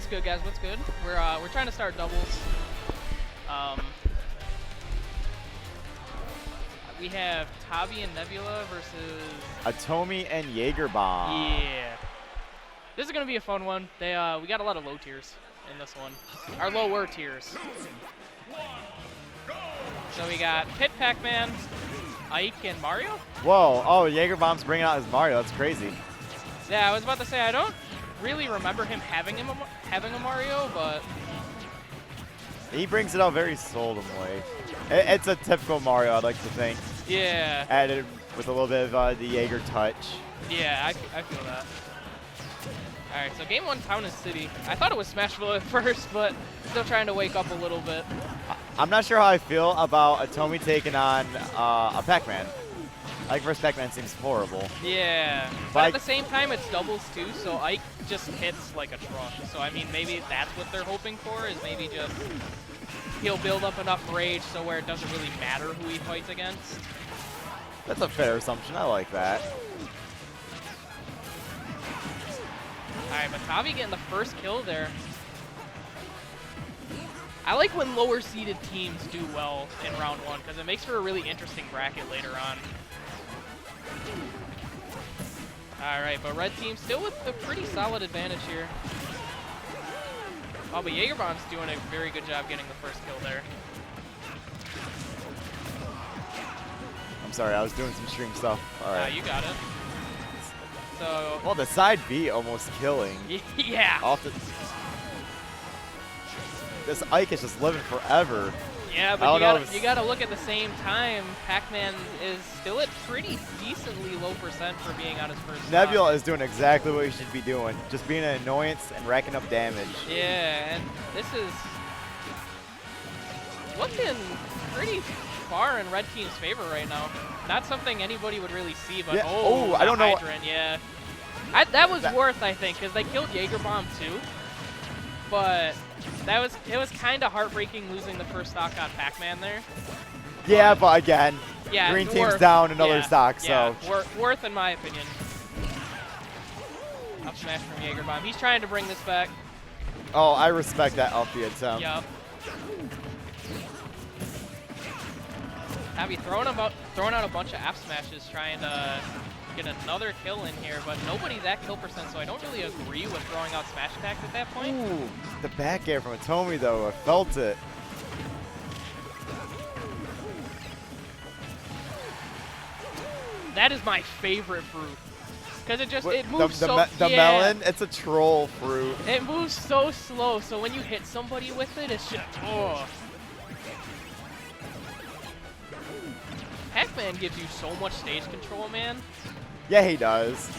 good, guys? What's good? We're trying to start doubles. We have Tavi and Nebula versus Attomi and Yaegerbomb. Yeah. This is gonna be a fun one. We got a lot of low tiers in this one. Our lower tiers. So we got Pit Pac-Man, Ike, and Mario. Whoa! Oh, Yaegerbomb's bringing out his Mario. That's crazy. Yeah, I was about to say I don't really remember him having a Mario, but he brings it out very seldomly. It's a typical Mario, I'd like to think. Yeah. Added with a little bit of the Yaeger touch. Yeah, I feel that. All right, so game one, Town and City. I thought it was Smashville at first, but still trying to wake up a little bit. I'm not sure how I feel about Attomi taking on a Pac-Man. Ike vs. Pac-Man seems horrible. Yeah, but at the same time, it's doubles too, so Ike just hits like a truck. So, I mean, maybe that's what they're hoping for, is maybe just he'll build up enough rage so where it doesn't really matter who he fights against. That's a fair assumption. I like that. All right, but Tavi getting the first kill there. I like when lower seeded teams do well in round one because it makes for a really interesting bracket later on. All right, but red team still with a pretty solid advantage here. Oh, but Yaegerbomb's doing a very good job getting the first kill there. I'm sorry, I was doing some stream stuff. All right. You got it. So. Well, the side B almost killing. Yeah. Off the, this Ike is just living forever. Yeah, but you gotta look at the same time. Pac-Man is still at pretty decently low percent for being on his first Nebula is doing exactly what he should be doing, just being an annoyance and racking up damage. Yeah, and this is looking pretty far in red team's favor right now. Not something anybody would really see, but yeah. I don't know. Hydrant, yeah. That was worth, I think, because they killed Yaegerbomb too. But it was kind of heartbreaking losing the first stock on Pac-Man there. Yeah, but again, yeah, green team's down another stock, so. Yeah, worth in my opinion. Up smash from Yaegerbomb. He's trying to bring this back. Oh, I respect that up the attempt. Yup. Tavi throwing out a bunch of F smashes, trying to get another kill in here, but nobody's at kill percent, so I don't really agree with throwing out smash attacks at that point. Ooh, the back air from Attomi though, I felt it. That is my favorite fruit. Because it moves the melon, it's a troll fruit. It moves so slow, so when you hit somebody with it, it's just, oh. Pac-Man gives you so much stage control, man. Yeah, he does.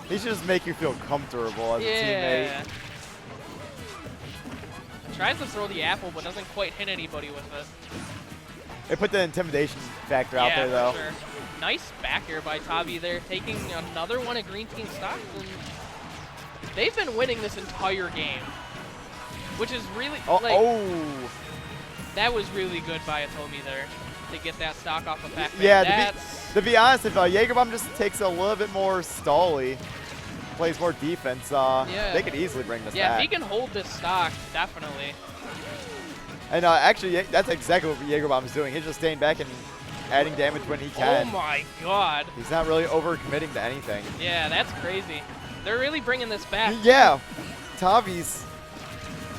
He should just make you feel comfortable as a teammate. Tries to throw the apple, but doesn't quite hit anybody with it. They put the intimidation factor out there, though. For sure. Nice back air by Tavi there, taking another one of green team stocks. And they've been winning this entire game, which is really that was really good by Attomi there to get that stock off of Pac-Man. Yeah, to be honest, if Yaegerbomb just takes a little bit more stally, plays more defense, they could easily bring this back. Yeah, if he can hold this stock, definitely. And actually, that's exactly what Yaegerbomb's doing. He's just staying back and adding damage when he can. Oh my god. He's not really over-committing to anything. Yeah, that's crazy. They're really bringing this back. Yeah. Tavi's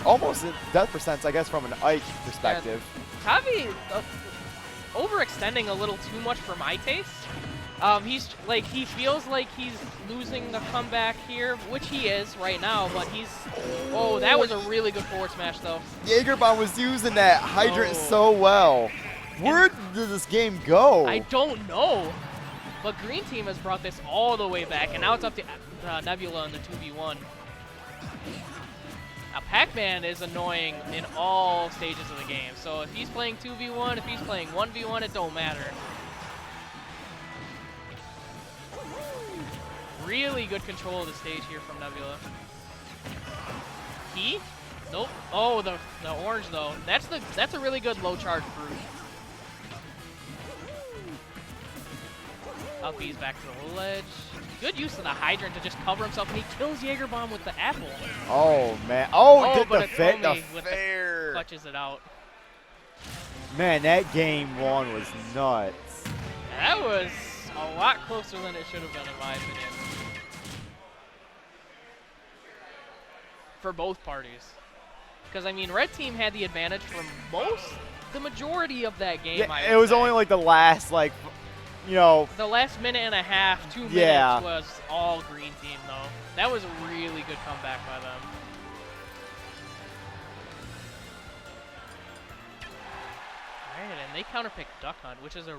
almost at death percents, I guess, from an Ike perspective. Yeah. Tavi overextending a little too much for my taste. He feels like he's losing the comeback here, which he is right now, but that was a really good forward smash though. Yaegerbomb was using that hydrant so well. Where did this game go? I don't know, but green team has brought this all the way back, and now it's up to Nebula in the 2v1. Now Pac-Man is annoying in all stages of the game, so if he's playing 2v1, if he's playing 1v1, it don't matter. Really good control of the stage here from Nebula. Nope. Oh, the orange though. That's a really good low charge fruit. Up B's back to the ledge. good use of the hydrant to just cover himself, and he kills Yaegerbomb with the apple. Oh, man. Oh, did but the fair. clutches it out. Man, that game 1 was nuts. That was a lot closer than it should have been, in my opinion. For both parties. Because, I mean, red team had the advantage for the majority of that game. Yeah, it was only like the last, like, you know. The last minute and a half, 2 minutes was all green team, though. That was a really good comeback by them. Alright, and they counterpick Duck Hunt, which is a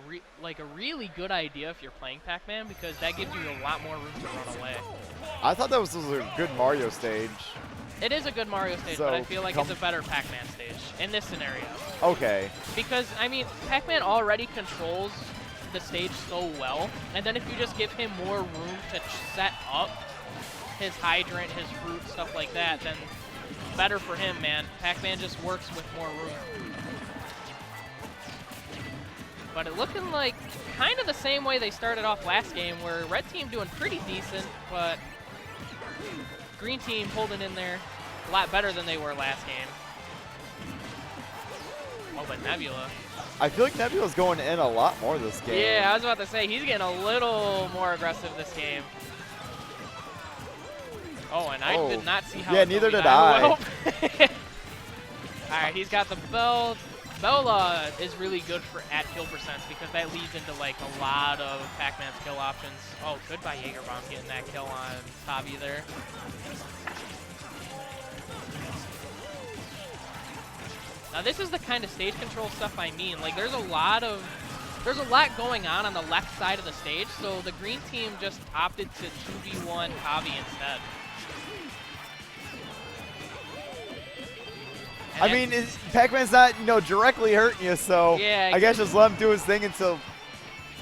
really good idea if you're playing Pac-Man, because that gives you a lot more room to run away. I thought that was a good Mario stage. It is a good Mario stage, but I feel like it's a better Pac-Man stage in this scenario. Okay. Because, I mean, Pac-Man already controls the stage so well, and then if you just give him more room to set up his hydrant, his fruit, stuff like that, then better for him, man. Pac-Man just works with more room. But it looking like kind of the same way they started off last game, where red team doing pretty decent, but green team holding in there a lot better than they were last game. Oh, but Nebula. I feel like Nebula's going in a lot more this game. Yeah, I was about to say, he's getting a little more aggressive this game. Oh, and I did not see how. Yeah, neither did I. All right, he's got the bell. Bell is really good at kill percents because that leads into like a lot of Pac-Man's kill options. Oh, good by Yaegerbomb getting that kill on Tavi there. Now this is the kind of stage control stuff I mean. Like there's a lot going on the left side of the stage, so the green team just opted to 2v1 Tavi instead. I mean, Pac-Man's not, directly hurting you, so yeah, I guess just let him do his thing until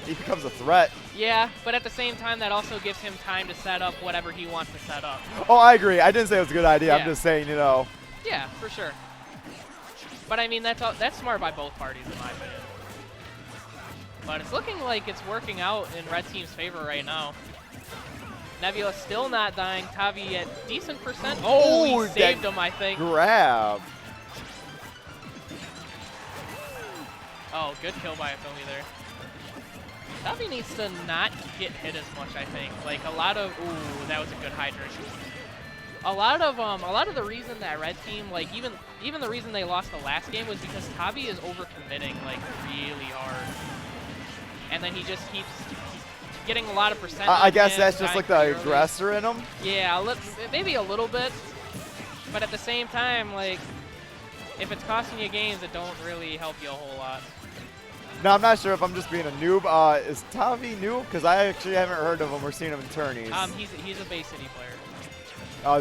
he becomes a threat. Yeah, but at the same time, that also gives him time to set up whatever he wants to set up. Oh, I agree. I didn't say it was a good idea. Yeah. I'm just saying, Yeah, for sure. But I mean, that's smart by both parties, in my opinion. But it's looking like it's working out in red team's favor right now. Nebula still not dying. Tavi at decent percent. Oh, he saved him, I think. Grab. Oh, good kill by Attomi there. Tavi needs to not get hit as much, I think. Like a lot of, ooh, that was a good hydrant. A lot of the reason that red team, like even the reason they lost the last game was because Tavi is overcommitting like really hard, and then he just keeps getting a lot of percent. I guess that's just like the aggressor in him. Yeah, maybe a little bit, but at the same time, like if it's costing you games, it don't really help you a whole lot. No, I'm not sure if I'm just being a noob. Is Tavi new? Because I actually haven't heard of him or seen him in tourneys. He's a Bay City player. Oh,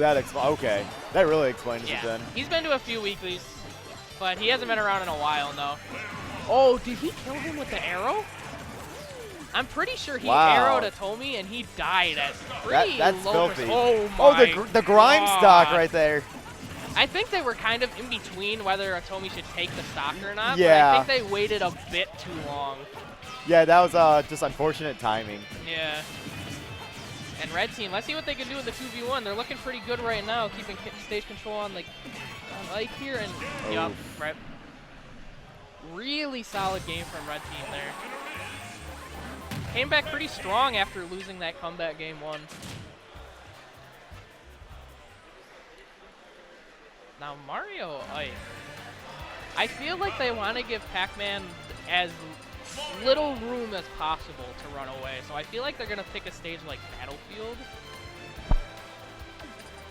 okay. That really explains it then. He's been to a few weeklies, but he hasn't been around in a while, no. Oh, did he kill him with the arrow? I'm pretty sure he arrowed Attomi and he died at pretty that's low filthy. Oh my the grime stock right there. I think they were kind of in between whether Attomi should take the stock or not. Yeah. But I think they waited a bit too long. Yeah, that was just unfortunate timing. Yeah. And red team, let's see what they can do in the 2v1. They're looking pretty good right now, keeping stage control on like here and yup, right. Really solid game from red team there. Came back pretty strong after losing that comeback game 1. Now Mario, I feel like they want to give Pac-Man as little room as possible to run away. So I feel like they're going to pick a stage like Battlefield.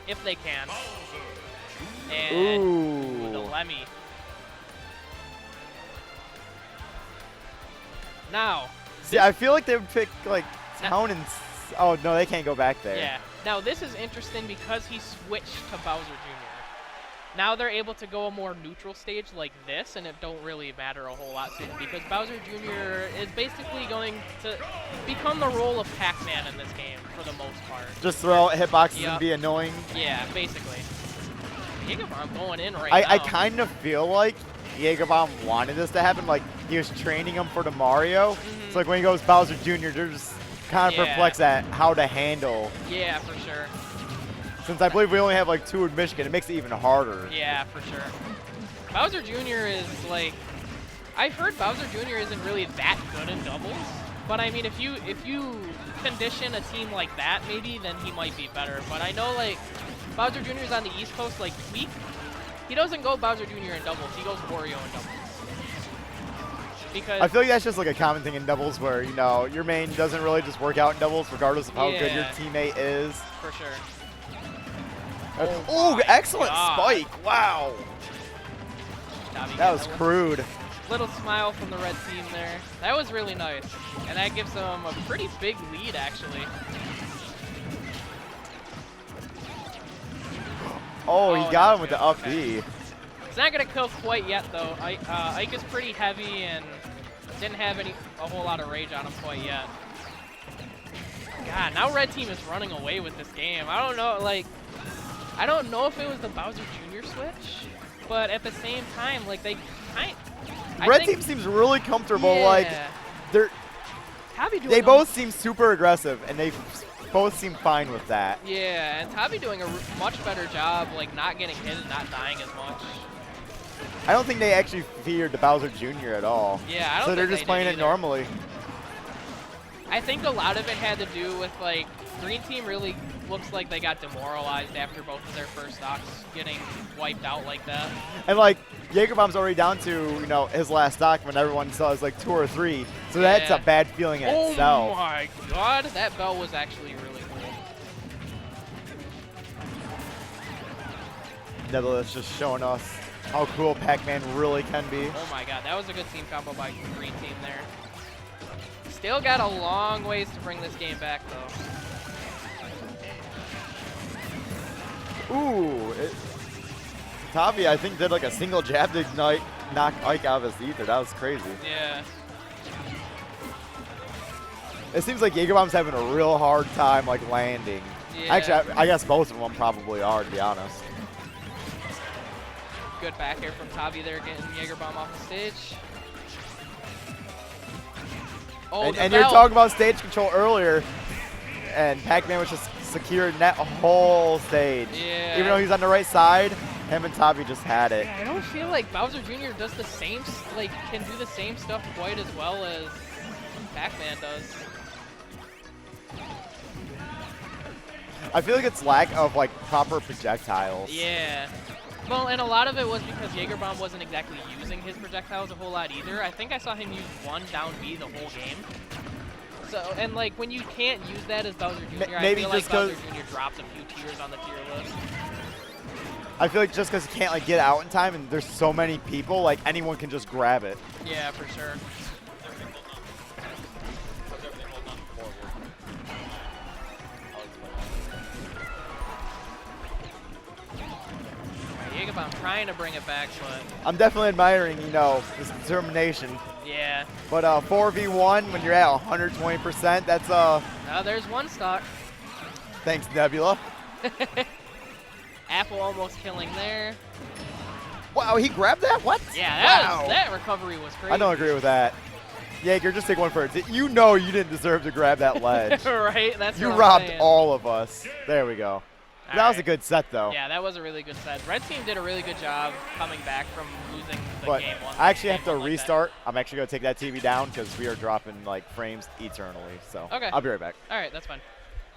If they can. And the Lemmy. Now. See, I feel like they would pick like Town and... Oh, no, they can't go back there. Yeah. Now this is interesting because he switched to Bowser Jr. Now they're able to go a more neutral stage like this, and it don't really matter a whole lot soon because Bowser Jr. is basically going to become the role of Pac-Man in this game for the most part. Just throw out hitboxes and be annoying? Yeah, basically. Yaegerbomb going in now. I kind of feel like Yaegerbomb wanted this to happen. Like, he was training him for the Mario. So, like, when he goes Bowser Jr., they're just kind of perplexed at how to handle. Yeah, for sure. Since I believe we only have like 2 in Michigan, it makes it even harder. Yeah, for sure. Bowser Jr. is like, I've heard Bowser Jr. isn't really that good in doubles, but I mean, if you condition a team like that, maybe then he might be better. But I know like Bowser Jr. is on the East Coast like weak. He doesn't go Bowser Jr. in doubles. He goes Wario in doubles. Because I feel like that's just like a common thing in doubles where, you know, your main doesn't really just work out in doubles regardless of how good your teammate is. For sure. Oh, excellent spike. Wow. Tavi that was crude. Little smile from the red team there. That was really nice. And that gives them a pretty big lead, actually. Oh, he got him with the up B. It's not going to kill quite yet, though. Ike is pretty heavy and didn't have a whole lot of rage on him quite yet. God, now red team is running away with this game. I don't know, like, I don't know if it was the Bowser Jr. switch, but at the same time, like, they kind Red team seems really comfortable. Like, they both seem super aggressive, and they both seem fine with that. Yeah, and Tavi doing a much better job, like, not getting hit and not dying as much. I don't think they actually feared the Bowser Jr. at all. Yeah, I don't So think they're just playing it normally. I think a lot of it had to do with, like, green team really looks like they got demoralized after both of their first stocks getting wiped out like that. And, like, Yaegerbomb's already down to, you know, his last stock when everyone saw it was like 2 or 3. So that's a bad feeling in itself. Oh my god, that bell was actually really cool. Nebula's just showing us how cool Pac-Man really can be. Oh my god, that was a good team combo by green team there. Still got a long ways to bring this game back, though. Ooh. Tavi, I think, did like a single jab to knock Ike out of his ether. That was crazy. Yeah. It seems like Yaegerbomb's having a real hard time like landing. Yeah. Actually, I guess both of them probably are, to be honest. Good back air from Tavi there, getting Yaegerbomb off the stage. Oh, and you're talking about stage control earlier, and Pac-Man was just securing that whole stage. Yeah. Even though he's on the right side, him and Tavi just had it. Yeah, I don't feel like Bowser Jr. does the same, like, can do the same stuff quite as well as Pac-Man does. I feel like it's lack of like proper projectiles. Yeah. Well, and a lot of it was because Yaegerbomb wasn't exactly using his projectiles a whole lot either. I think I saw him use one down B the whole game. So, and like when you can't use that as Bowser Jr., I feel like Bowser Jr. drops a few tiers on the tier list. I feel like just because he can't like get out in time and there's so many people, like anyone can just grab it. Yeah, for sure. Yaegerbomb trying to bring it back, but I'm definitely admiring, you know, this determination. Yeah. But 4v1 when you're at 120%, that's Now there's one stock. Thanks, Nebula. Apple almost killing there. Wow, he grabbed that? What? Yeah, that recovery was crazy. I don't agree with that. Yaeger, just take one first. You know you didn't deserve to grab that ledge. Right? That's you what robbed I'm saying. all of us. There we go. That was a good set, though. Yeah, that was a really good set. Red team did a really good job coming back from losing the game one. I actually have to restart. I'm actually going to take that TV down because we are dropping like frames eternally. So okay. I'll be right back. All right, that's fine.